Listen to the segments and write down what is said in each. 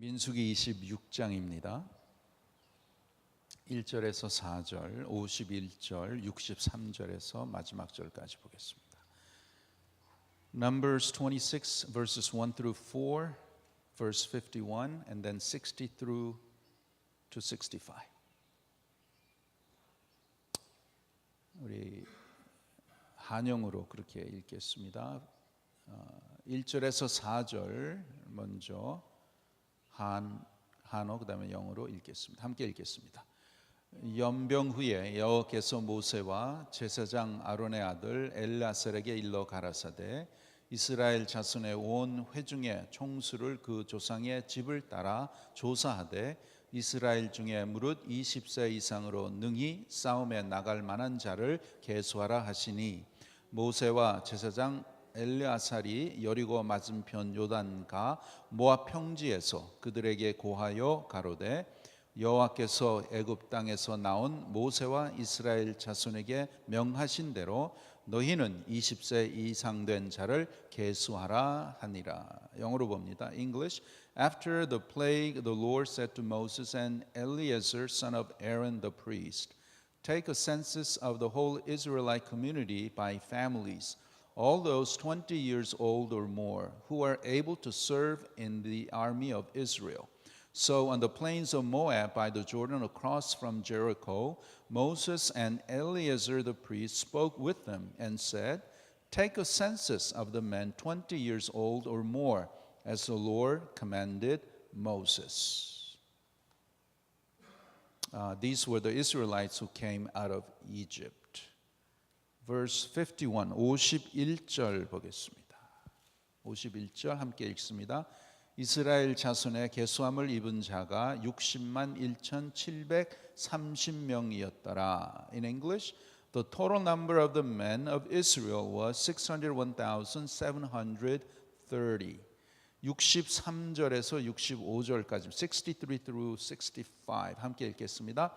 민수기 26장입니다. 1절에서 4절, 51절, 63절에서 마지막 절까지 보겠습니다. Numbers 26 verses 1 through 4, verse 51, and then 60 through to 65. 우리 한영으로 그렇게 읽겠습니다. 1절에서 4절 먼저 한어 그다음에 영어로 읽겠습니다. 함께 읽겠습니다. 연병 후에 여호와께서 모세와 제사장 아론의 아들 엘르아살에게 일러 가라사대 이스라엘 자손의 온 회중의 총수를 그 조상의 집을 따라 조사하되 이스라엘 중에 무릇 20세 이상으로 능히 싸움에 나갈 만한 자를 계수하라 하시니 모세와 제사장 엘르아살이 여리고 맞은편 요단가 모압 평지에서 그들에게 고하여 가로되 여호와께서 애굽 땅에서 나온 모세와 이스라엘 자손에게 명하신 대로 너희는 20세 이상 된 자를 계수하라 하니라. 영어로 봅니다. English. After the plague the Lord said to Moses and Eleazar son of Aaron the priest, take a census of the whole Israelite community by families, all those 20 years old or more who are able to serve in the army of Israel. So on the plains of Moab by the Jordan across from Jericho, Moses and Eleazar the priest spoke with them and said, take a census of the men 20 years old or more, as the Lord commanded Moses. These were the Israelites who came out of Egypt. Verse 51, 51절 보겠습니다. 51절 함께 읽습니다. 이스라엘 자손의 계수함을 입은 자가 60만 1,730명이었더라. In English, the total number of the men of Israel was 601,730. 63절에서 65절까지 63 through 65 함께 읽겠습니다.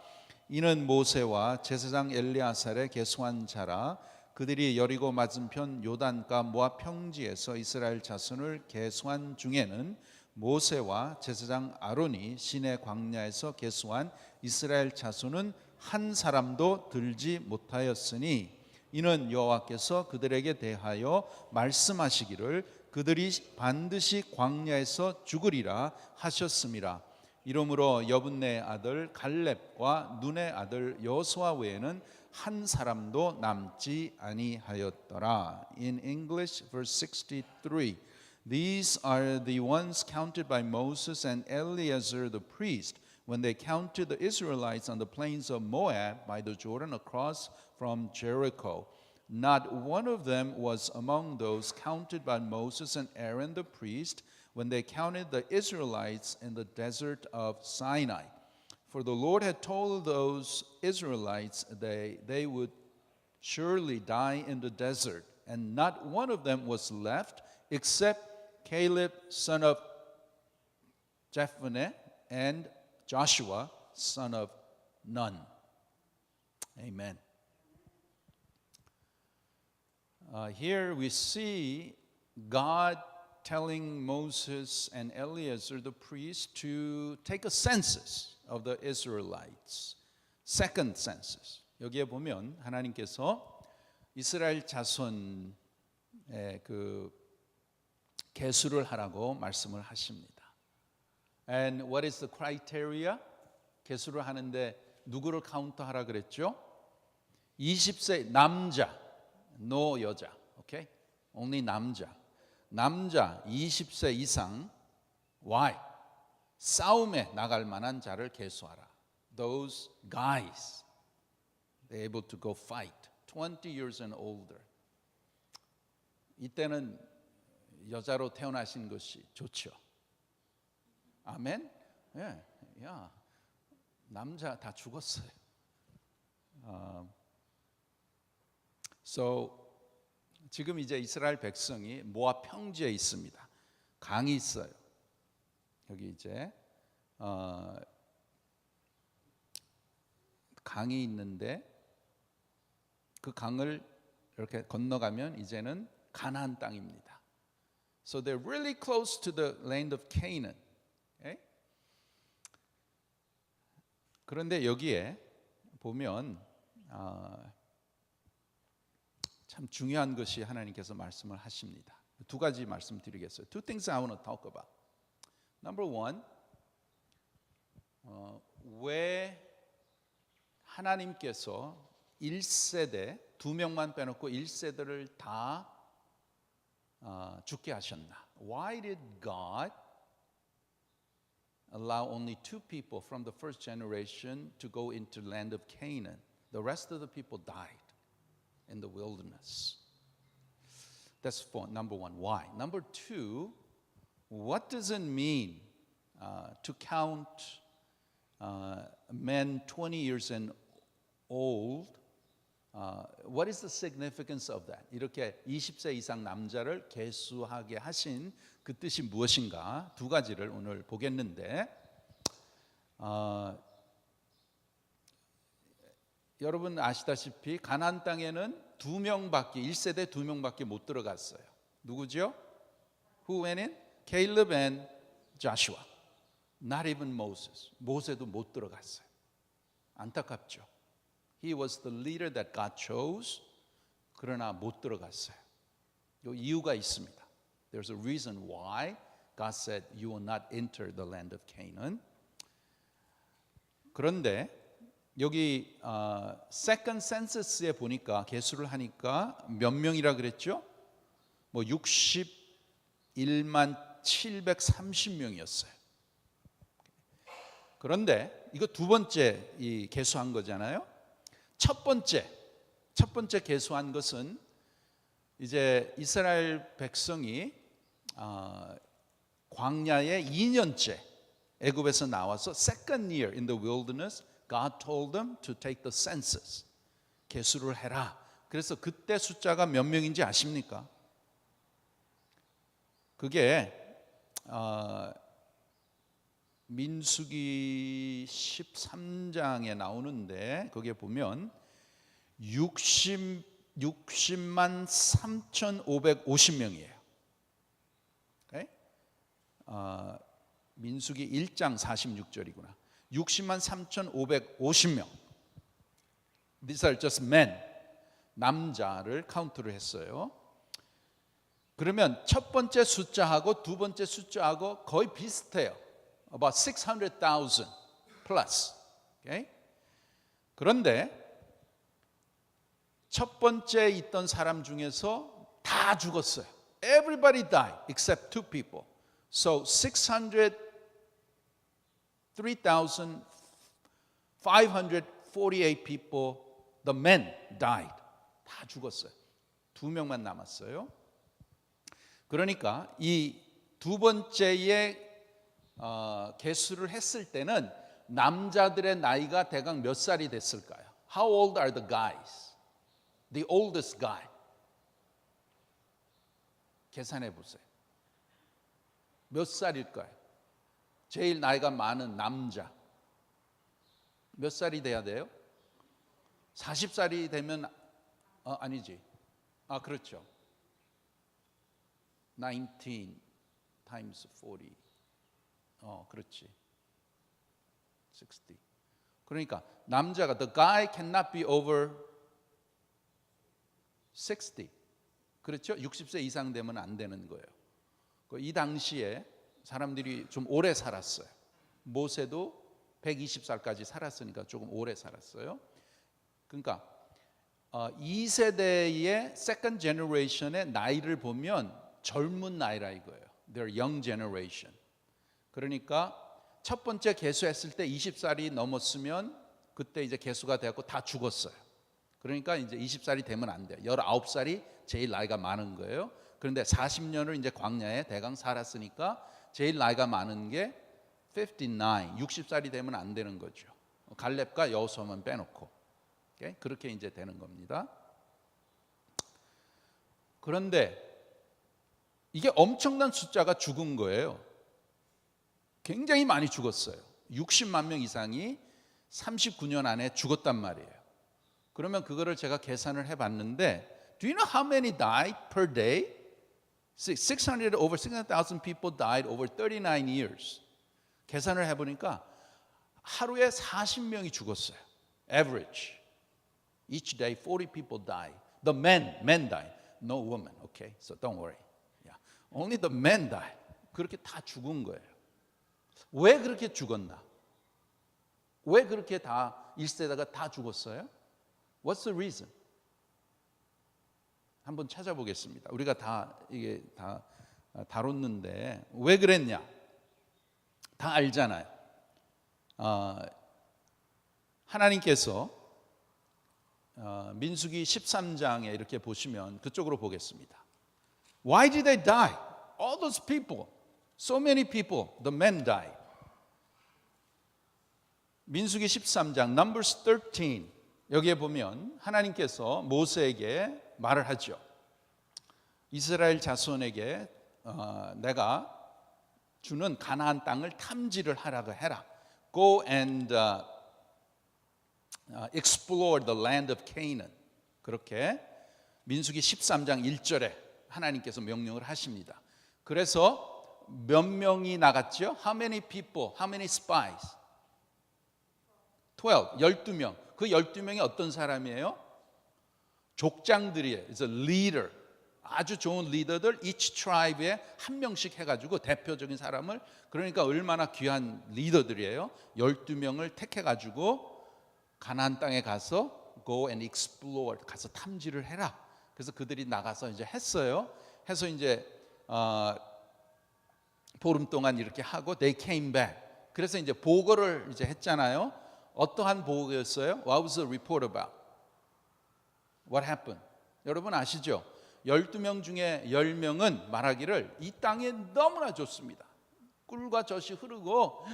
이는 모세와 제사장 엘르아살의 계수한 자라. 그들이 여리고 맞은편 요단가 모압 평지에서 이스라엘 자손을 계수한 중에는 모세와 제사장 아론이 시내 광야에서 계수한 이스라엘 자손은 한 사람도 들지 못하였으니 이는 여호와께서 그들에게 대하여 말씀하시기를 그들이 반드시 광야에서 죽으리라 하셨음이라. 이러므로 여분네의 아들 갈렙과 눈의 아들 여호수아 외에는 한 사람도 남지 아니하였더라. In English, verse 63. These are the ones counted by Moses and Eleazar the priest when they counted the Israelites on the plains of Moab by the Jordan across from Jericho. Not one of them was among those counted by Moses and Aaron the priest when they counted the Israelites in the desert of Sinai. For the Lord had told those Israelites they would surely die in the desert, and not one of them was left except Caleb son of Jephunneh and Joshua son of Nun. Amen. Here we see God telling Moses and Eleazar the priest to take a census of the Israelites. Second census. 여기에 보면 하나님께서 이스라엘 자손의 그 계수를 하라고 말씀을 하십니다. And what is the criteria? 계수를 하는데 누구를 카운트하라 그랬죠? 20세 남자, no 여자. Okay? Only 남자. 남자 20세 이상. Why? 싸움에 나갈 만한 자를 계수하라. Those guys, they're able to go fight. 20 years and older. 이때는 여자로 태어나신 것이 좋죠. 아멘? 예, 야, 남자 다 죽었어요. So 지금 이제 이스라엘 백성이 모압 평지에 있습니다. 강이 있어요. 여기 이제 강이 있는데 그 강을 이렇게 건너가면 이제는 가나안 땅입니다. So they're really close to the land of Canaan. Okay? 그런데 여기에 보면 참 중요한 것이 하나님께서 말씀을 하십니다. 두 가지 말씀드리겠어요. Two things I want to talk about. Number one, 왜 하나님께서 1세대 2명만 빼놓고 1세대를 다 죽게 하셨나? Why did God allow only 2 people from the first generation to go into the land of Canaan? The rest of the people died in the wilderness. That's number one. Why? Number two, what does it mean to count men 20 years and old? What is the significance of that? 이렇게 20세 이상 남자를 계수하게 하신 그 뜻이 무엇인가? 두 가지를 오늘 보겠는데 여러분 아시다시피 가나안 땅에는 1세대 2명밖에 못 들어갔어요. 누구죠? Who went in? Caleb and Joshua. Not even Moses. 모세도 못 들어갔어요. 안타깝죠. He was the leader that God chose. 그러나 못 들어갔어요. 이 이유가 있습니다. There's a reason why God said you will not enter the land of Canaan. 그런데 여기 second census에 보니까 계수를 하니까 몇 명이라 그랬죠? 뭐 61만 730명이었어요. 그런데 이거 두 번째 이 계수한 거잖아요. 첫 번째 계수한 것은 이제 이스라엘 백성이 광야에 2년째 애굽에서 나와서 second year in the wilderness, God told them to take the census. 계수를 해라. 그래서 그때 숫자가 몇 명인지 아십니까? 그게 민수기 13장에 나오는데 거기에 보면 60만 3,550명이에요. Okay? 민수기 1장 46절이구나. 60만 3,550명. These are just men. 남자를 카운트를 했어요. 그러면 첫 번째 숫자하고 두 번째 숫자하고 거의 비슷해요. About 600,000 plus. Okay? 그런데 첫 번째 있던 사람 중에서 다 죽었어요. Everybody died except 2 people. So 3,548 people, the men died. 다 죽었어요. 2명만 남았어요. 그러니까 이 두 번째의 계수를 했을 때는 남자들의 나이가 대강 몇 살이 됐을까요? How old are the guys? The oldest guy. 계산해 보세요. 몇 살일까요? 제일 나이가 많은 남자. 몇 살이 돼야 돼요? 40살이 되면 아니지. 그렇죠. 19 times 40. 그렇지. 60. 그러니까 남자가 the guy cannot be over 60. 그렇죠? 60세 이상 되면 안 되는 거예요. 이 당시에 사람들이 좀 오래 살았어요. 모세도 120살까지 살았으니까 조금 오래 살았어요. 그러니까 2세대의 second generation의 나이를 보면 젊은 나이라 이거예요. They're young generation. 그러니까 첫 번째 계수했을 때 20살이 넘었으면 그때 이제 계수가 되었고 다 죽었어요. 그러니까 이제 20살이 되면 안 돼요. 19살이 제일 나이가 많은 거예요. 그런데 40년을 이제 광야에 대강 살았으니까 제일 나이가 많은 게 59, 60살이 되면 안 되는 거죠. 갈렙과 여호수아만 빼놓고. 오케이? 그렇게 이제 되는 겁니다. 그런데 이게 엄청난 숫자가 죽은 거예요. 굉장히 많이 죽었어요. 60만 명 이상이 39년 안에 죽었단 말이에요. 그러면 그거를 제가 계산을 해봤는데 Do you know how many died per day? over 600,000 people died over 39 years. 계산을 해보니까 하루에 40명이 죽었어요. Average. Each day 40 people die. The men die. No woman. Okay, so don't worry. Yeah. Only the men die. 그렇게 다 죽은 거예요. 왜 그렇게 죽었나? 왜 그렇게 다 1세대가 다 죽었어요? What's the reason? 한번 찾아보겠습니다. 우리가 다 이게 다 다뤘는데 왜 그랬냐? 다 알잖아요. 하나님께서 민수기 13장에 이렇게 보시면 그쪽으로 보겠습니다. Why did they die? All those people, so many people, the men died. 민수기 13장, Numbers 13 여기에 보면 하나님께서 모세에게 말을 하죠. 이스라엘 자손에게 내가 주는 가나안 땅을 탐지를 하라고 해라. Go and explore the land of Canaan. 그렇게 민수기 13장 1절에 하나님께서 명령을 하십니다. 그래서 몇 명이 나갔죠? How many people? How many spies? 12명. 그 12명이 어떤 사람이에요? 족장들이에요. It's a leader. 아주 좋은 리더들 each tribe에 한 명씩 해가지고 대표적인 사람을, 그러니까 얼마나 귀한 리더들이에요. 12명을 택해가지고 가나안 땅에 가서 go and explore, 가서 탐지를 해라. 그래서 그들이 나가서 이제 했어요. 해서 이제 보름 동안 이렇게 하고 they came back. 그래서 이제 보고를 이제 했잖아요. 어떠한 보고였어요? What was the report about? What happened? 여러분 아시죠? 12명 중에 10명은 말하기를 이 땅이 너무나 좋습니다. 꿀과 젖이 흐르고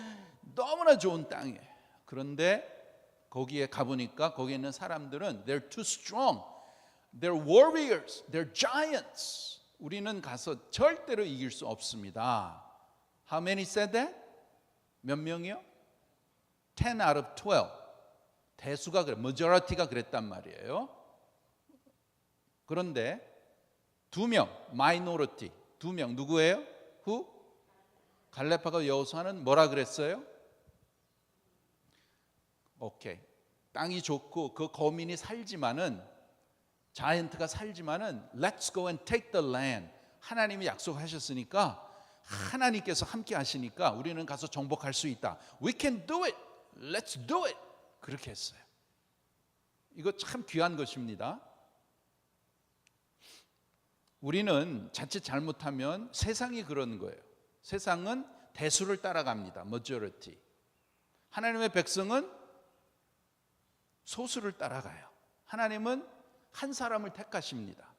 너무나 좋은 땅이에요. 그런데 거기에 가보니까 거기에 있는 사람들은 they're too strong. They're warriors. They're giants. 우리는 가서 절대로 이길 수 없습니다. How many said that? 몇 명이요? 10 out of 12. 대수가 그래, majority가 그랬단 말이에요. 그런데 2명, minority, 2명 누구예요? Who? 갈렙하고 여호수아는 뭐라 그랬어요? 오케이, 땅이 좋고 그 거민이 살지만은, 자이언트가 살지만은 let's go and take the land. 하나님이 약속하셨으니까, 하나님께서 함께 하시니까 우리는 가서 정복할 수 있다. We can do it. Let's do it. 그렇게 했어요. 이거 참 귀한 것입니다. 우리는 자칫 잘못하면 세상이 그런 거예요. 세상은 대수를 따라갑니다. majority. 하나님의 백성은 소수를 따라가요. 하나님은 한 사람을 택하십니다.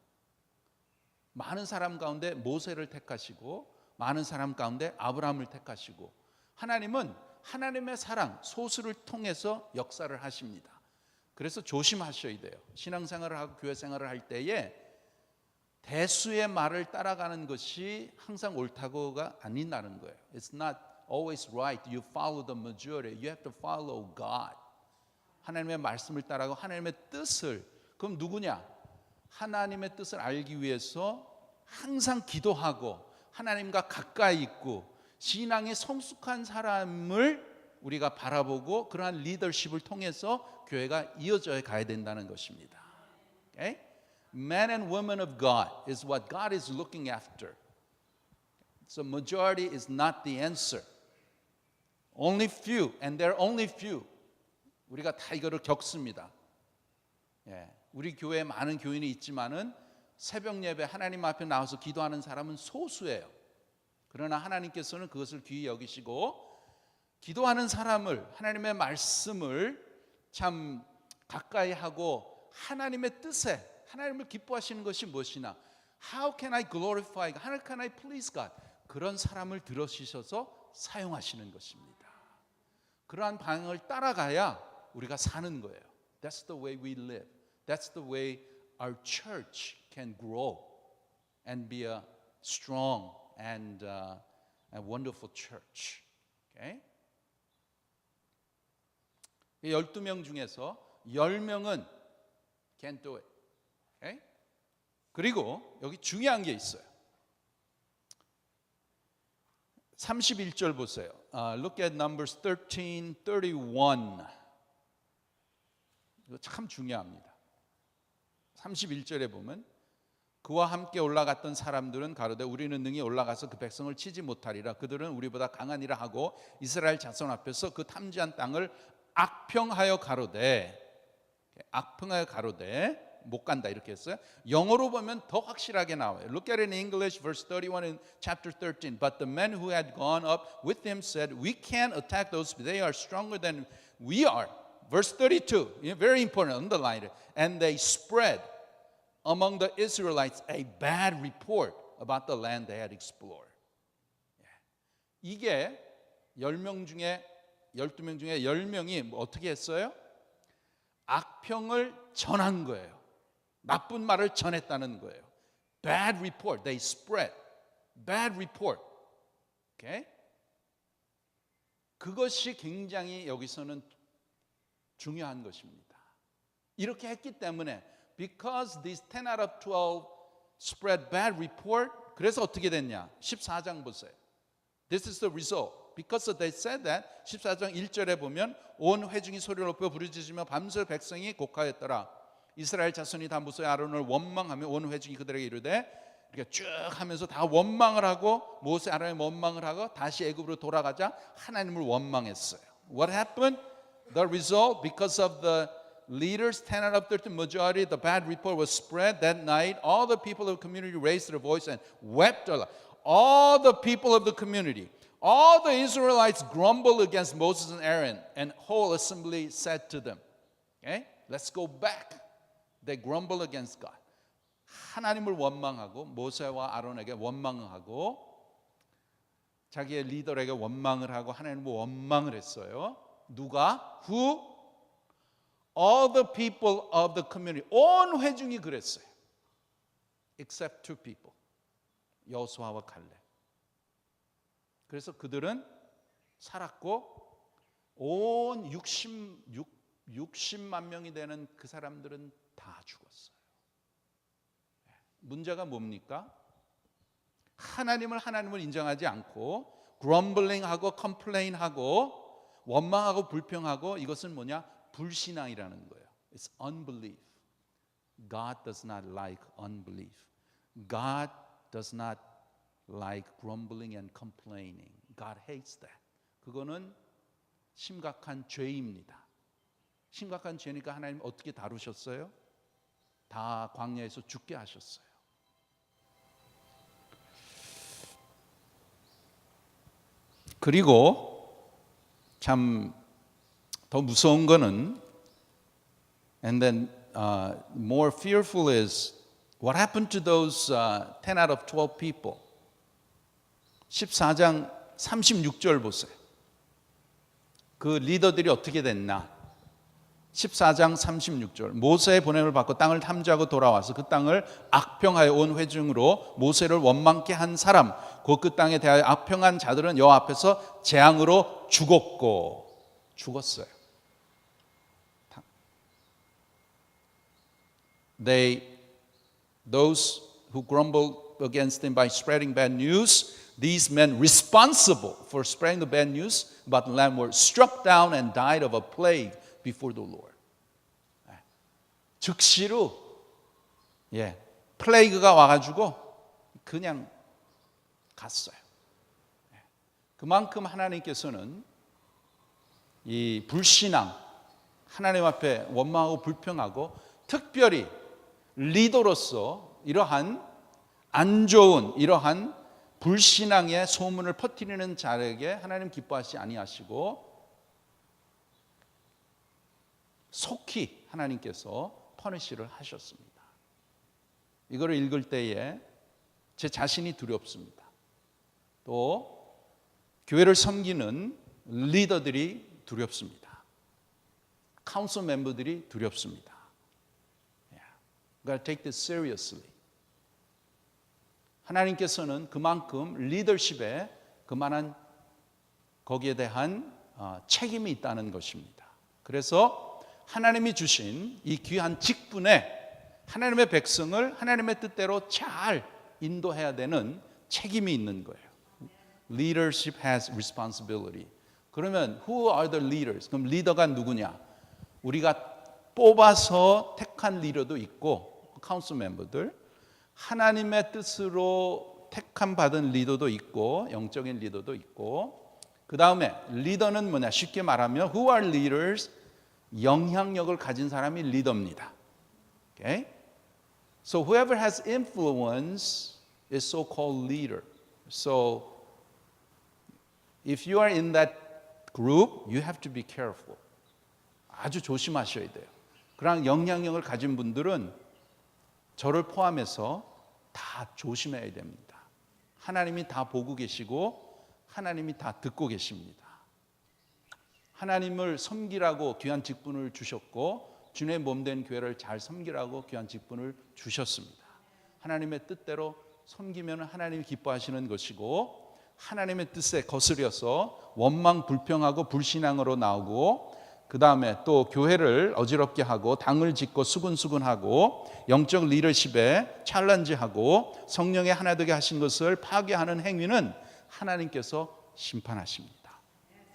많은 사람 가운데 모세를 택하시고, 많은 사람 가운데 아브라함을 택하시고, 하나님은 하나님의 사랑, 소수를 통해서 역사를 하십니다. 그래서 조심하셔야 돼요. 신앙생활을 하고 교회 생활을 할 때에 대수의 말을 따라가는 것이 항상 옳다고가 아니라는 거예요. It's not always right. You follow the majority. You have to follow God. 하나님의 말씀을 따라가고 하나님의 뜻을. 그럼 누구냐? 하나님의 뜻을 알기 위해서 항상 기도하고 하나님과 가까이 있고 신앙이 성숙한 사람을 우리가 바라보고 그러한 리더십을 통해서 교회가 이어져 가야 된다는 것입니다. Okay? Men and women of God is what God is looking after. So majority is not the answer. Only few, and there are only few. 우리가 다 이거를 겪습니다. 예, 우리 교회에 많은 교인이 있지만은 새벽 예배 하나님 앞에 나와서 기도하는 사람은 소수예요. 그러나 하나님께서는 그것을 귀히 여기시고 기도하는 사람을, 하나님의 말씀을 참 가까이 하고 하나님의 뜻에, 하나님을 기뻐하시는 것이 무엇이나, How can I glorify God? How can I please God? 그런 사람을 들어주셔서 사용하시는 것입니다. 그러한 방향을 따라가야 우리가 사는 거예요. That's the way we live. That's the way our church can grow and be a strong and a wonderful church. Okay? 12명 중에서 10명은 can't do it. Okay? 그리고 여기 중요한 게 있어요. 31절 보세요. Look at Numbers 13:31. 이거 참 중요합니다. 31절에 보면 그와 함께 올라갔던 사람들은 가로되 우리는 능히 올라가서 그 백성을 치지 못하리라. 그들은 우리보다 강하니라 하고 이스라엘 자손 앞에서 그 탐지한 땅을 악평하여 가로되 못 간다 이렇게 했어요. 영어로 보면 더 확실하게 나와요. Look at it in English, verse 31 in chapter 13. But the men who had gone up with him said, We can't attack those, they are stronger than we are. Verse 32, very important, underline it. And they spread among the Israelites a bad report about the land they had explored. 이게 10명 중에 12명 중에 10명이 어떻게 했어요? 악평을 전한 거예요. 나쁜 말을 전했다는 거예요. Bad report, they spread. Bad report. Okay? 그것이 굉장히 여기서는 중요한 것입니다. 이렇게 했기 때문에 because these 10 out of 12 spread bad report, 그래서 어떻게 됐냐? 14장 보세요. This is the result. Because they said that 14장 1절에 보면 온 회중이 소리를 높여 부르짖으며 밤새 백성이 곡하였더라. 이스라엘 자손이 다 모세 아론을 원망하며 온 회중이 그들에게 이르되 이렇게 쭉 하면서 다 원망을 하고 모세 아론이 원망을 하고 다시 애굽으로 돌아가자 하나님을 원망했어요. What happened? The result, because of the leaders, 10 out of 13 majority, the bad report was spread that night. All the people of the community raised their voice and wept aloud. All the people of the community, all the Israelites grumbled against Moses and Aaron, and whole assembly said to them, okay, let's go back. They grumble against God. 하나님을 원망하고 모세와 아론에게 원망하고 자기의 리더에게 원망을 하고 하나님을 원망을 했어요. 누가? Who? All the people of the community. 온 회중이 그랬어요. Except two people. 여호수아와 갈렙. 그래서 그들은 살았고 온 60만 명이 되는 그 사람들은 다 죽었어요. 문제가 뭡니까? 하나님을 인정하지 않고 grumbling,하고 complain,하고 원망하고 불평하고 이것은 뭐냐? 불신앙이라는 거예요. It's unbelief. God does not like unbelief. God does not like grumbling and complaining. God hates that. 그거는 심각한 죄입니다. 심각한 죄니까 하나님 어떻게 다루셨어요? 다 광야에서 죽게 하셨어요. 그리고 참 더 무서운 거는 and then more fearful is what happened to those 10 out of 12 people. 14장 36절 보세요. 그 리더들이 어떻게 됐나? 14장 36절. 모세의 보냄을 받고 땅을 탐지하고 돌아와서 그 땅을 악평하여 온 회중으로 모세를 원망케 한 사람, 곧 그 땅에 대하여 악평한 자들은 여호와 앞에서 재앙으로 죽었어요. Those who grumbled against him by spreading bad news, these men responsible for spreading the bad news about the land were struck down and died of a plague before the Lord. 즉시로 플레이그가 와가지고 그냥 갔어요. 그만큼 하나님께서는 이 불신앙, 하나님 앞에 원망하고 불평하고 특별히 리더로서 이러한 안 좋은 이러한 불신앙의 소문을 퍼뜨리는 자에게 하나님 기뻐하시지 아니하시고 속히 하나님께서 퍼니시를 하셨습니다. 이거를 읽을 때에 제 자신이 두렵습니다. 또 교회를 섬기는 리더들이 두렵습니다. 카운슬 멤버들이 두렵습니다. We've got to take this seriously. 하나님께서는 그만큼 리더십에 그만한 거기에 대한 책임이 있다는 것입니다. 그래서 하나님이 주신 이 귀한 직분에 하나님의 백성을 하나님의 뜻대로 잘 인도해야 되는 책임이 있는 거예요. Leadership has responsibility. 그러면 who are the leaders? 그럼 리더가 누구냐? 우리가 뽑아서 택한 리더도 있고 카운슬 멤버들, 하나님의 뜻으로 택함 받은 리더도 있고 영적인 리더도 있고, 그 다음에 리더는 뭐냐? 쉽게 말하면 who are leaders? 영향력을 가진 사람이 리더입니다. Okay? So whoever has influence is so-called leader. So if you are in that group, you have to be careful. 아주 조심하셔야 돼요. 그런 영향력을 가진 분들은 저를 포함해서 다 조심해야 됩니다. 하나님이 다 보고 계시고 하나님이 다 듣고 계십니다. 하나님을 섬기라고 귀한 직분을 주셨고 주님의 몸된 교회를 잘 섬기라고 귀한 직분을 주셨습니다. 하나님의 뜻대로 섬기면 하나님이 기뻐하시는 것이고, 하나님의 뜻에 거스려서 원망 불평하고 불신앙으로 나오고, 그 다음에 또 교회를 어지럽게 하고 당을 짓고 수근수근하고 영적 리더십에 챌린지하고 성령의 하나 되게 하신 것을 파괴하는 행위는 하나님께서 심판하십니다.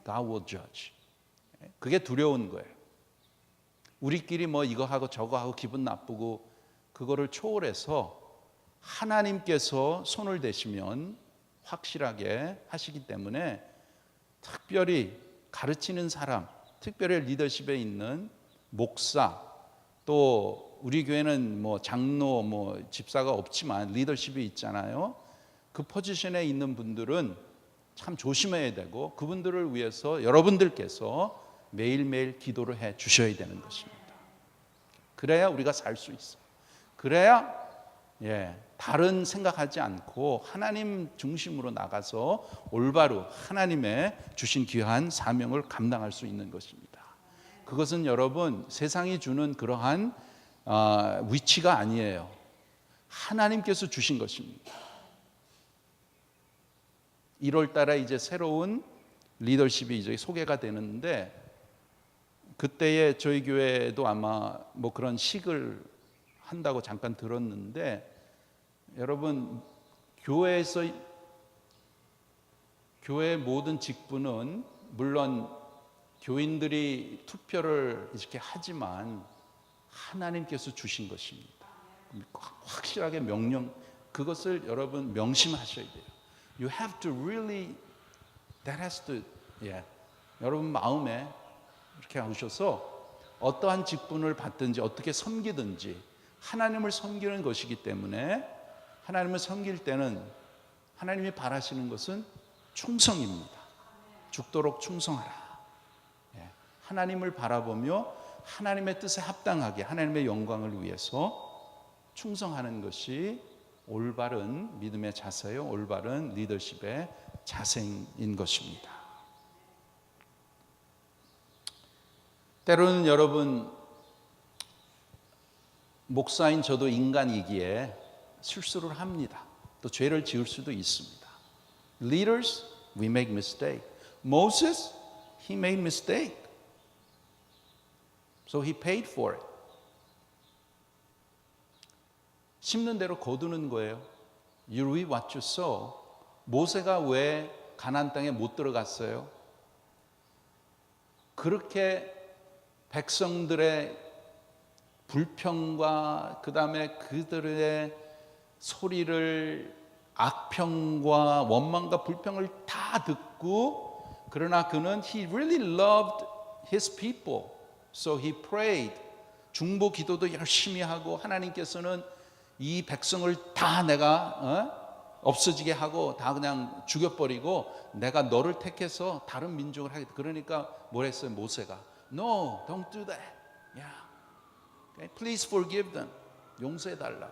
God will judge. 그게 두려운 거예요. 우리끼리 뭐 이거 하고 저거 하고 기분 나쁘고 그거를 초월해서 하나님께서 손을 대시면 확실하게 하시기 때문에 특별히 가르치는 사람, 특별히 리더십에 있는 목사, 또 우리 교회는 뭐 장로, 뭐 집사가 없지만 리더십이 있잖아요. 그 포지션에 있는 분들은 참 조심해야 되고 그분들을 위해서 여러분들께서 매일매일 기도를 해 주셔야 되는 것입니다. 그래야 우리가 살 수 있어요. 그래야 다른 생각하지 않고 하나님 중심으로 나가서 올바로 하나님의 주신 귀한 사명을 감당할 수 있는 것입니다. 그것은 여러분 세상이 주는 그러한 위치가 아니에요. 하나님께서 주신 것입니다. 1월 달에 이제 새로운 리더십이 이제 소개가 되는데, 그때에 저희 교회도 아마 뭐 그런 식을 한다고 잠깐 들었는데, 여러분 교회에서 교회의 모든 직분은 물론 교인들이 투표를 이렇게 하지만 하나님께서 주신 것입니다. 확실하게 명령, 그것을 여러분 명심하셔야 돼요. You have to really, that has to, 여러분 마음에 이렇게 하셔서 어떠한 직분을 받든지 어떻게 섬기든지 하나님을 섬기는 것이기 때문에, 하나님을 섬길 때는 하나님이 바라시는 것은 충성입니다. 죽도록 충성하라. 하나님을 바라보며 하나님의 뜻에 합당하게 하나님의 영광을 위해서 충성하는 것이 올바른 믿음의 자세요, 올바른 리더십의 자세인 것입니다. 때로는 여러분, 목사인 저도 인간이기에 실수를 합니다. 또 죄를 지을 수도 있습니다. Leaders, we make mistake. Moses, he made mistake. So he paid for it. 심는 대로 거두는 거예요. You reap what you sow. 모세가 왜 가나안 땅에 못 들어갔어요? 그렇게 백성들의 불평과 그 다음에 그들의 소리를, 악평과 원망과 불평을 다 듣고, 그러나 그는 he really loved his people. So he prayed. 중보 기도도 열심히 하고, 하나님께서는 이 백성을 다 내가 없어지게 하고 다 그냥 죽여버리고 내가 너를 택해서 다른 민족을 하겠다. 그러니까 뭘 했어요? 모세가 No, don't do that. Okay? Please forgive them. 용서해달라.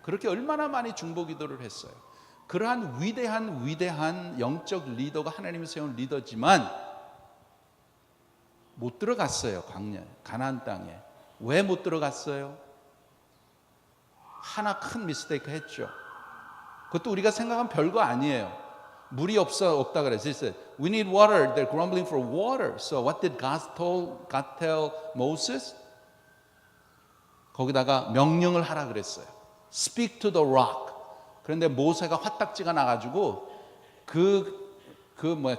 그렇게 얼마나 많이 중보 기도를 했어요. 그러한 위대한 영적 리더가 하나님이 세운 리더지만 못 들어갔어요. 광야 가나안 땅에. 왜 못 들어갔어요? 하나 큰 미스테이크 했죠. 그것도 우리가 생각하면 별거 아니에요. 물이 없다 그랬어요. We need water. They're grumbling for water. So what did God tell Moses? 거기다가 명령을 하라 그랬어요. Speak to the rock. 그런데 모세가 화딱지가 나가지고 그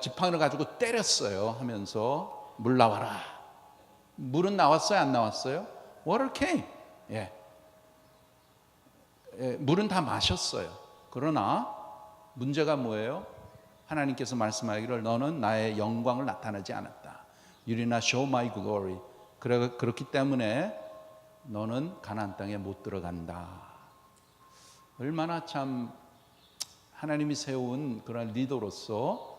지팡이를 가지고 때렸어요. 하면서 물 나와라. 물은 나왔어요, 안 나왔어요? Water came. 예. 물은 다 마셨어요. 그러나 문제가 뭐예요? 하나님께서 말씀하기를 너는 나의 영광을 나타내지 않았다. You did not show my glory. 그렇기 때문에 너는 가나안 땅에 못 들어간다. 얼마나 참 하나님이 세운 그런 리더로서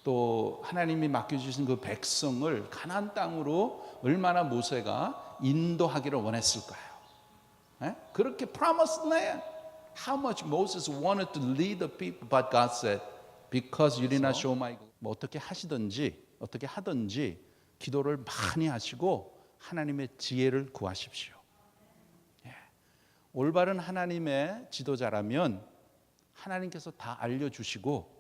또 하나님이 맡겨주신 그 백성을 가나안 땅으로 얼마나 모세가 인도하기를 원했을까요? 그렇게 promised land. How much Moses wanted to lead the people, but God said, because you did not show my glory. 어떻게 하든지 기도를 많이 하시고 하나님의 지혜를 구하십시오. 올바른 하나님의 지도자라면 하나님께서 다 알려주시고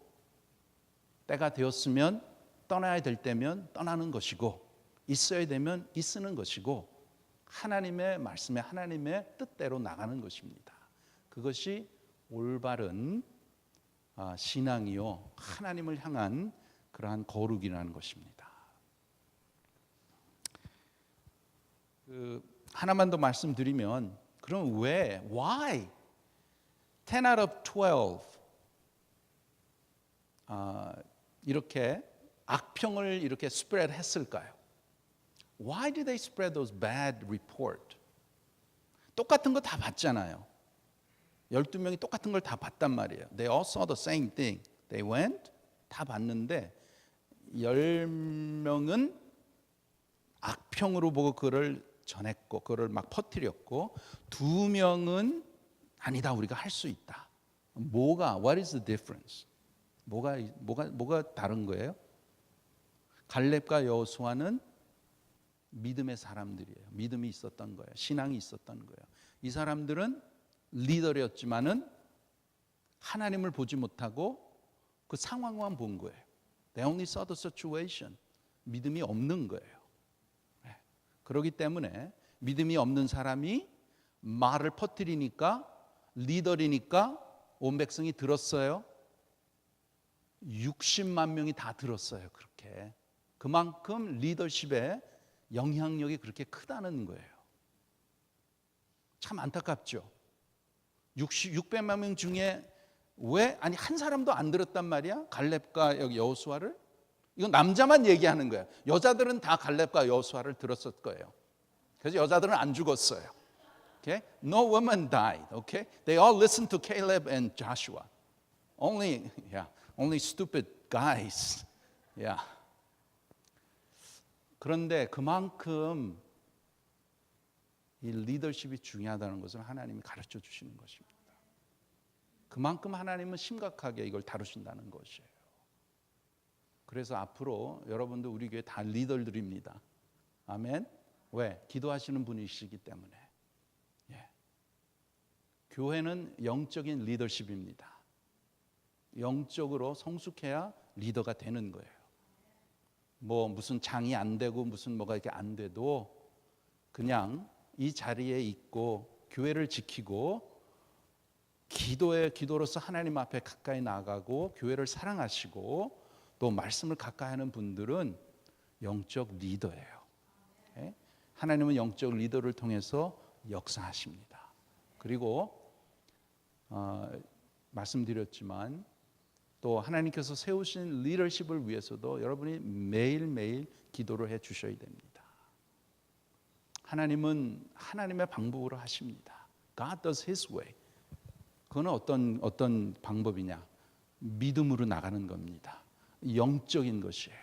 때가 되었으면 떠나야 될 때면 떠나는 것이고 있어야 되면 있는 것이고 하나님의 말씀에 하나님의 뜻대로 나가는 것입니다. 그것이 올바른 신앙이요 하나님을 향한 그러한 거룩이라는 것입니다. 하나만 더 말씀드리면 그럼 why 10 out of 12 이렇게 악평을 이렇게 spread 했을까요? Why did they spread those bad report? 똑같은 거 다 봤잖아요. 12명이 똑같은 걸 다 봤단 말이에요. They all saw the same thing. They went, 다 봤는데 10명은 악평으로 보고 그를 전했고 그를 막 퍼뜨렸고 2명은 아니다 우리가 할 수 있다. What is the difference? 뭐가 다른 거예요? 갈렙과 여호수아는 믿음의 사람들이에요. 믿음이 있었던 거예요. 신앙이 있었던 거예요. 이 사람들은 리더였지만은 하나님을 보지 못하고 그 상황만 본 거예요. They only saw the situation. 믿음이 없는 거예요. 그렇기 때문에 믿음이 없는 사람이 말을 퍼뜨리니까 리더이니까 온 백성이 들었어요. 60만 명이 다 들었어요. 그렇게 그만큼 리더십의 영향력이 그렇게 크다는 거예요. 참 안타깝죠. 600만 명 중에 왜 한 사람도 안 들었단 말이야? 갈렙과 여호수아를? 이건 남자만 얘기하는 거예요. 여자들은 다 갈렙과 여호수아를 들었을 거예요. 그래서 여자들은 안 죽었어요. Okay? No woman died. Okay? They all listened to Caleb and Joshua. Only stupid guys. Yeah. 그런데 그만큼 이 리더십이 중요하다는 것을 하나님이 가르쳐 주시는 것입니다. 그만큼 하나님은 심각하게 이걸 다루신다는 것이에요. 그래서 앞으로 여러분들 우리 교회 다 리더들입니다. 아멘. 왜? 기도하시는 분이시기 때문에. 교회는 영적인 리더십입니다. 영적으로 성숙해야 리더가 되는 거예요. 무슨 장이 안 되고 무슨 뭐가 이렇게 안 돼도 그냥 이 자리에 있고 교회를 지키고 기도로서 하나님 앞에 가까이 나가고 교회를 사랑하시고 또 말씀을 가까이 하는 분들은 영적 리더예요. 하나님은 영적 리더를 통해서 역사하십니다. 그리고 말씀드렸지만 또 하나님께서 세우신 리더십을 위해서도 여러분이 매일매일 기도를 해 주셔야 됩니다. 하나님은 하나님의 방법으로 하십니다. God does His way. 그건 어떤 방법이냐? 믿음으로 나가는 겁니다. 영적인 것이에요.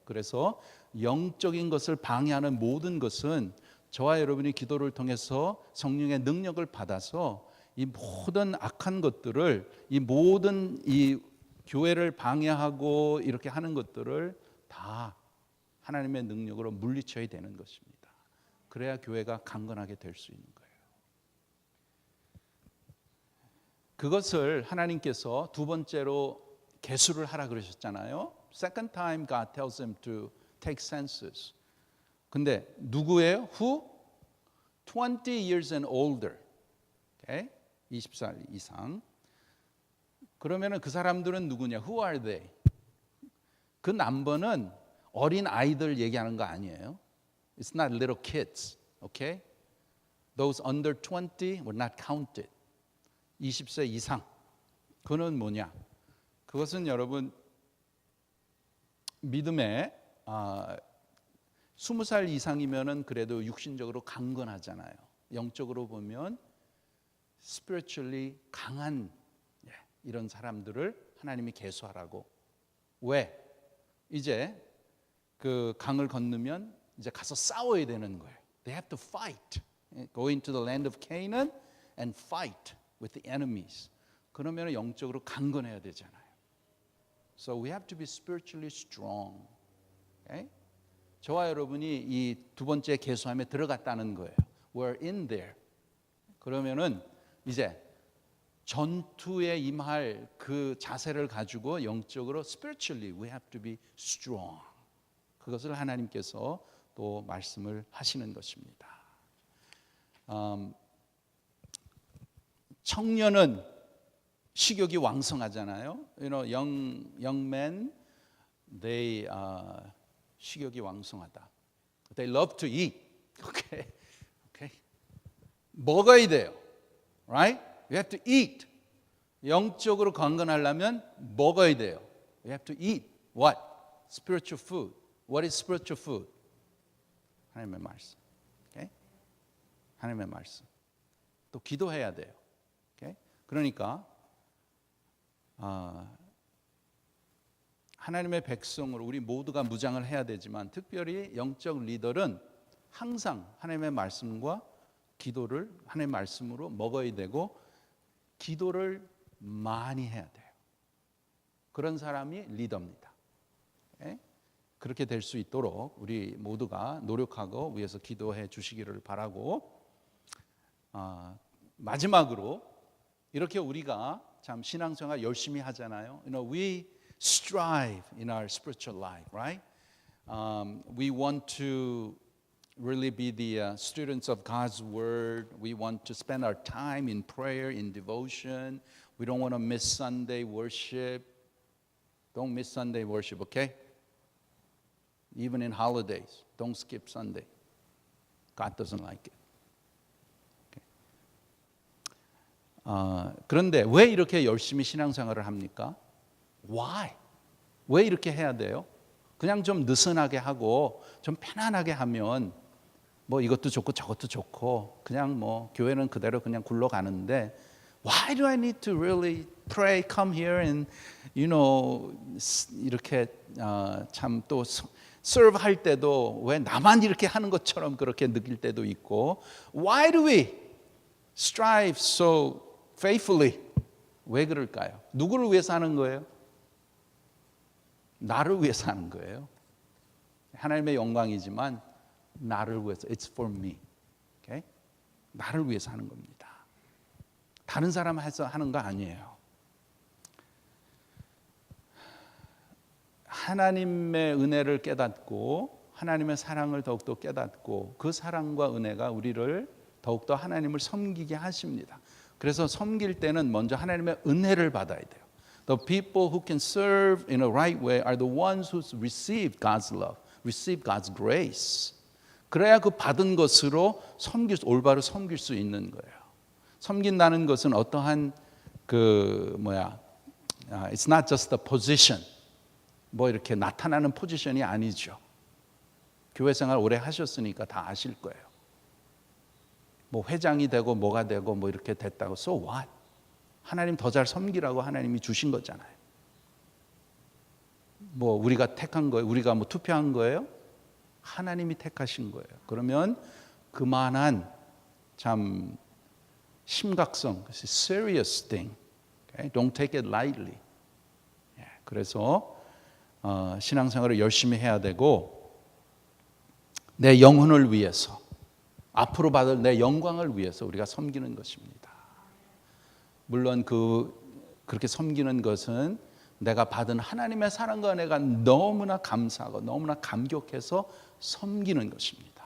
그래서 영적인 것을 방해하는 모든 것은 저와 여러분이 기도를 통해서 성령의 능력을 받아서 이 모든 악한 것들을 이 모든 이 교회를 방해하고 이렇게 하는 것들을 다 하나님의 능력으로 물리쳐야 되는 것입니다. 그래야 교회가 강건하게 될 수 있는 거예요. 그것을 하나님께서 두 번째로 계수를 하라 그러셨잖아요. Second time God tells them to take census. 근데 누구예요? Who? 20 years and older. Okay? 20살 이상. 그러면은 그 사람들은 누구냐? Who are they? 그 number는 어린 아이들 얘기하는 거 아니에요. It's not little kids. Okay? Those under 20 were not counted. 20세 이상. 그는 뭐냐? 그것은 여러분 믿음에 20살 이상이면은 그래도 육신적으로 강건하잖아요. 영적으로 보면 spiritually 강한 이런 사람들을 하나님이 계수하라고. 왜? 이제 그 강을 건너면 이제 가서 싸워야 되는 거예요. They have to fight. Go into the land of Canaan and fight with the enemies. 그러면 영적으로 강건해야 되잖아요. So we have to be spiritually strong. Okay? 저와 여러분이 이 두 번째 계수함에 들어갔다는 거예요. We're in there. 그러면은 이제 전투에 임할 그 자세를 가지고 영적으로 spiritually we have to be strong. 그것을 하나님께서 또 말씀을 하시는 것입니다. 청년은 식욕이 왕성하잖아요. You know, young men, they 식욕이 왕성하다. They love to eat. Okay, okay. 먹어야 돼요, right? You have to eat. 영적으로 건강하려면 먹어야 돼요. You have to eat what? Spiritual food. What is spiritual food? 하나님의 말씀. Okay? 하나님의 말씀. 또 기도해야 돼요. Okay? 그러니까 하나님의 백성으로 우리 모두가 무장을 해야 되지만 특별히 영적 리더는 항상 하나님의 말씀과 기도를 하나님의 말씀으로 먹어야 되고 기도를 많이 해야 돼요. 그런 사람이 리더입니다. 네? 그렇게 될 수 있도록 우리 모두가 노력하고 위해서 기도해 주시기를 바라고 마지막으로 이렇게 우리가 참 신앙생활 열심히 하잖아요. You know, we strive in our spiritual life, right? We want to really be the students of God's Word. We want to spend our time in prayer, in devotion. We don't want to miss Sunday worship. Don't miss Sunday worship, okay? Even in holidays, don't skip Sunday. God doesn't like it. Okay. 그런데 왜 이렇게 열심히 신앙생활을 합니까? Why? 왜 이렇게 해야 돼요? 그냥 좀 느슨하게 하고 좀 편안하게 하면 뭐 이것도 좋고 저것도 좋고 그냥 뭐 교회는 그대로 그냥 굴러가는데 Why do I need to really pray, come here and you know 이렇게 참 또 serve 할 때도 왜 나만 이렇게 하는 것처럼 그렇게 느낄 때도 있고 Why do we strive so faithfully? 왜 그럴까요? 누구를 위해서 하는 거예요? 나를 위해서 하는 거예요. 하나님의 영광이지만 나를 위해서 It's for me. Okay? 나를 위해서 하는 겁니다. 다른 사람 해서 하는 거 아니에요. 하나님의 은혜를 깨닫고 하나님의 사랑을 더욱더 깨닫고 그 사랑과 은혜가 우리를 더욱더 하나님을 섬기게 하십니다. 그래서 섬길 때는 먼저 하나님의 은혜를 받아야 돼요. The people who can serve in a right way are the ones who receive God's love, receive God's grace. 그래야 그 받은 것으로 올바로 섬길 수 있는 거예요. 섬긴다는 것은 어떠한 it's not just a position. 뭐 이렇게 나타나는 포지션이 아니죠. 교회 생활 오래 하셨으니까 다 아실 거예요. 뭐 회장이 되고 뭐가 되고 뭐 이렇게 됐다고 so what? 하나님 더 잘 섬기라고 하나님이 주신 거잖아요. 뭐 우리가 택한 거예요? 우리가 뭐 투표한 거예요? 하나님이 택하신 거예요. 그러면 그만한 참 심각성, serious thing. Okay? Don't take it lightly. 그래서 신앙생활을 열심히 해야 되고 내 영혼을 위해서 앞으로 받을 내 영광을 위해서 우리가 섬기는 것입니다. 물론 그렇게 섬기는 것은 내가 받은 하나님의 사랑과 은혜가 너무나 감사하고 너무나 감격해서 섬기는 것입니다.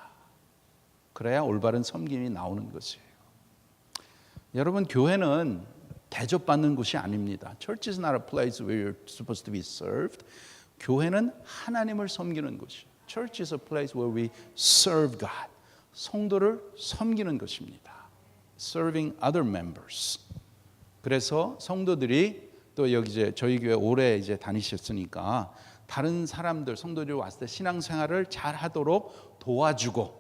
그래야 올바른 섬김이 나오는 것이에요. 여러분 교회는 대접받는 곳이 아닙니다. Church is not a place where you're supposed to be served. 교회는 하나님을 섬기는 곳이에요. Church is a place where we serve God. 성도를 섬기는 것입니다. Serving other members. 그래서 성도들이 또 여기 이제 저희 교회 오래 이제 다니셨으니까 다른 사람들 성도들이 왔을 때 신앙생활을 잘 하도록 도와주고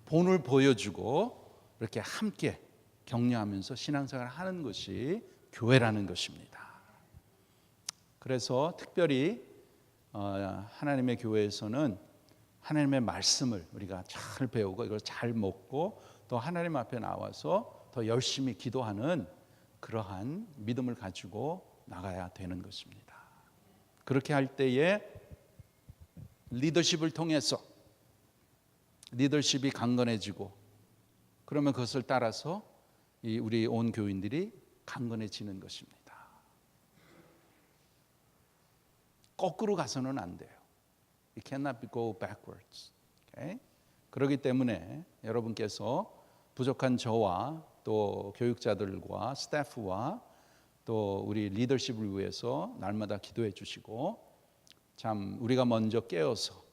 본을 보여주고 이렇게 함께 격려하면서 신앙생활을 하는 것이 교회라는 것입니다. 그래서 특별히 하나님의 교회에서는 하나님의 말씀을 우리가 잘 배우고 이걸 잘 먹고 또 하나님 앞에 나와서 더 열심히 기도하는 그러한 믿음을 가지고 나가야 되는 것입니다. 그렇게 할 때에 리더십을 통해서 리더십이 강건해지고 그러면 그것을 따라서 우리 온 교인들이 강건해지는 것입니다. 거꾸로 가서는 안 돼요. It cannot go backwards. Okay? 그렇기 때문에 여러분께서 부족한 저와 또 교육자들과 스태프와 또 우리 리더십을 위해서 날마다 기도해 주시고 참 우리가 먼저 깨어서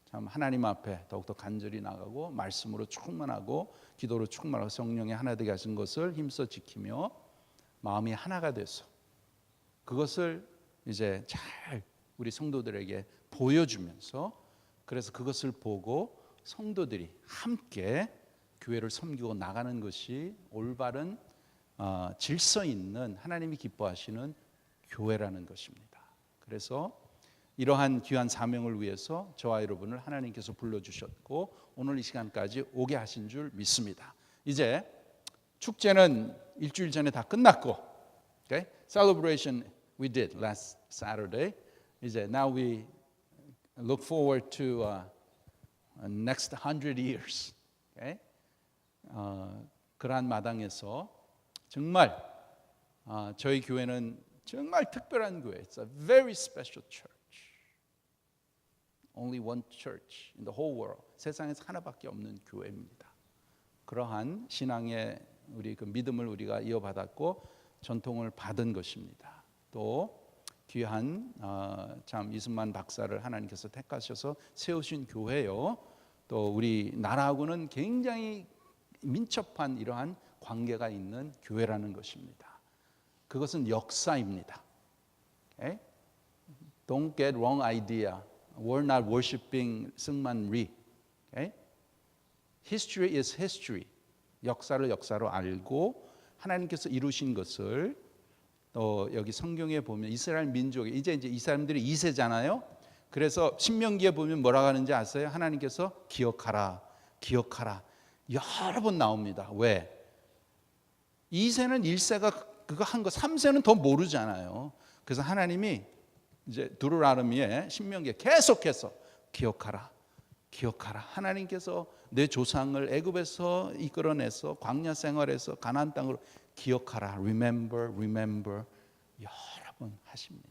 참 하나님 앞에 더욱더 간절히 나가고 말씀으로 충만하고 기도로 충만하고 성령의 하나 되게 하신 것을 힘써 지키며 마음이 하나가 돼서 그것을 이제 잘 우리 성도들에게 보여주면서 그래서 그것을 보고 성도들이 함께 교회를 섬기고 나가는 것이 올바른 질서 있는 하나님이 기뻐하시는 교회라는 것입니다. 그래서 이러한 귀한 사명을 위해서 저와 여러분을 하나님께서 불러주셨고 오늘 이 시간까지 오게 하신 줄 믿습니다. 이제 축제는 일주일 전에 다 끝났고 okay? Celebration we did last Saturday. 이제 now we look forward to next 100 years. Okay? 그러한 마당에서 정말 저희 교회는 정말 특별한 교회. It's a very special church. Only one church in the whole world. 세상에서 하나밖에 없는 교회입니다. 그러한 신앙의 우리 그 믿음을 우리가 이어받았고 전통을 받은 것입니다. 또 귀한 참 이승만 박사를 하나님께서 택하셔서 세우신 교회요. 또 우리 나라하고는 굉장히 민첩한 이러한 관계가 있는 교회라는 것입니다. 그것은 역사입니다. Okay? Don't get wrong idea. We're not worshiping 승만 리. Okay? History is history. 역사를 역사로 알고 하나님께서 이루신 것을 또 여기 성경에 보면 이스라엘 민족이 이제 이 사람들이 2세잖아요. 그래서 신명기에 보면 뭐라고 하는지 아세요? 하나님께서 기억하라, 기억하라. 여러 번 나옵니다. 왜? 2세는 1세가 그거 한 거, 3세는 더 모르잖아요. 그래서 하나님이 이제 두루라르미에 신명기에 계속해서 기억하라, 기억하라. 하나님께서 내 조상을 애굽에서 이끌어내서 광야 생활에서 가나안 땅으로 기억하라. Remember, remember. 여러 번 하십니다.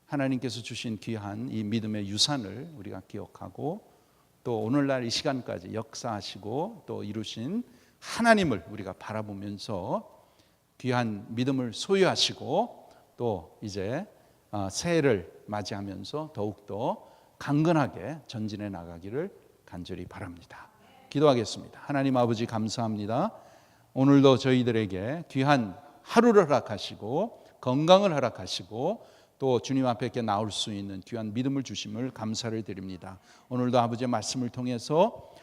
하나님께서 주신 귀한 이 믿음의 유산을 우리가 기억하고 또 오늘날 이 시간까지 역사하시고 또 이루신 하나님을 우리가 바라보면서 귀한 믿음을 소유하시고 또 이제 새해를 맞이하면서 더욱더 강건하게 전진해 나가기를 간절히 바랍니다. 기도하겠습니다. 하나님 아버지 감사합니다. 오늘도 저희들에게 귀한 하루를 허락하시고 건강을 허락하시고 또 주님 앞에 이렇게 나올 수 있는 귀한 믿음을 주심을 감사를 드립니다. 오늘도 아버지의 말씀을 통해서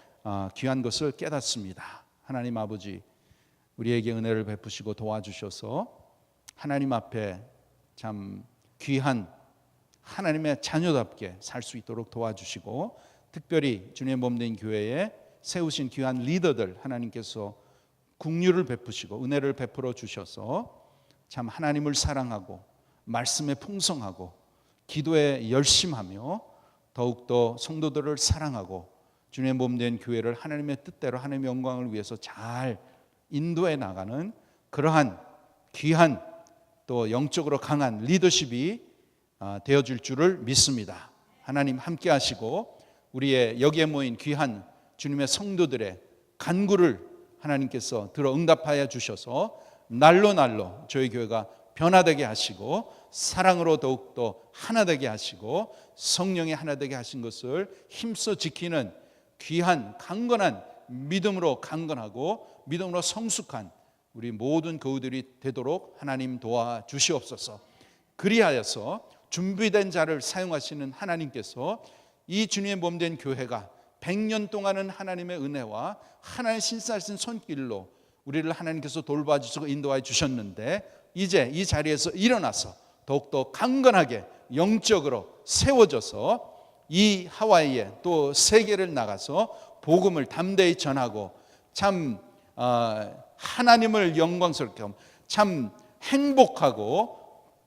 귀한 것을 깨닫습니다. 하나님 아버지 우리에게 은혜를 베푸시고 도와주셔서 하나님 앞에 참 귀한 하나님의 자녀답게 살 수 있도록 도와주시고 특별히 주님의 몸된 교회에 세우신 귀한 리더들 하나님께서 긍휼을 베푸시고 은혜를 베풀어 주셔서 참 하나님을 사랑하고 말씀에 풍성하고 기도에 열심하며 더욱더 성도들을 사랑하고 주님의 몸된 교회를 하나님의 뜻대로 하나님의 영광을 위해서 잘 인도해 나가는 그러한 귀한 또 영적으로 강한 리더십이 되어줄 줄을 믿습니다. 하나님 함께 하시고 우리의 여기에 모인 귀한 주님의 성도들의 간구를 하나님께서 들어 응답하여 주셔서 날로 저희 교회가 변화되게 하시고 사랑으로 더욱더 하나되게 하시고 성령이 하나되게 하신 것을 힘써 지키는 귀한 강건한 믿음으로 강건하고 믿음으로 성숙한 우리 모든 교우들이 되도록 하나님 도와주시옵소서. 그리하여서 준비된 자를 사용하시는 하나님께서 이 주님의 몸된 교회가 100년 동안은 하나님의 은혜와 하나님의 신실하신 손길로 우리를 하나님께서 돌봐주시고 인도해 주셨는데 이제 이 자리에서 일어나서 더욱더 강건하게 영적으로 세워져서 이 하와이에 또 세계를 나가서 복음을 담대히 전하고 참 하나님을 영광스럽게 하고 참 행복하고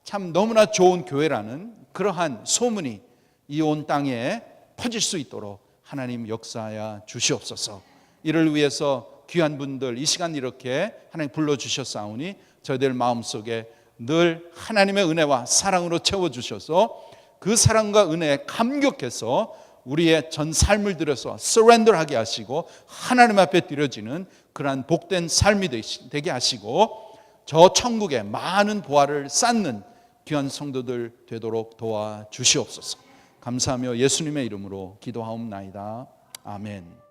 참 너무나 좋은 교회라는 그러한 소문이 이 온 땅에 퍼질 수 있도록 하나님 역사하여 주시옵소서. 이를 위해서 귀한 분들 이 시간 이렇게 하나님 불러주셨사오니 저희들 마음속에 늘 하나님의 은혜와 사랑으로 채워주셔서 그 사랑과 은혜에 감격해서 우리의 전 삶을 들여서 서렌더하게 하시고 하나님 앞에 드려지는 그러한 복된 삶이 되게 하시고 저 천국에 많은 보화를 쌓는 귀한 성도들 되도록 도와주시옵소서. 감사하며 예수님의 이름으로 기도하옵나이다. 아멘.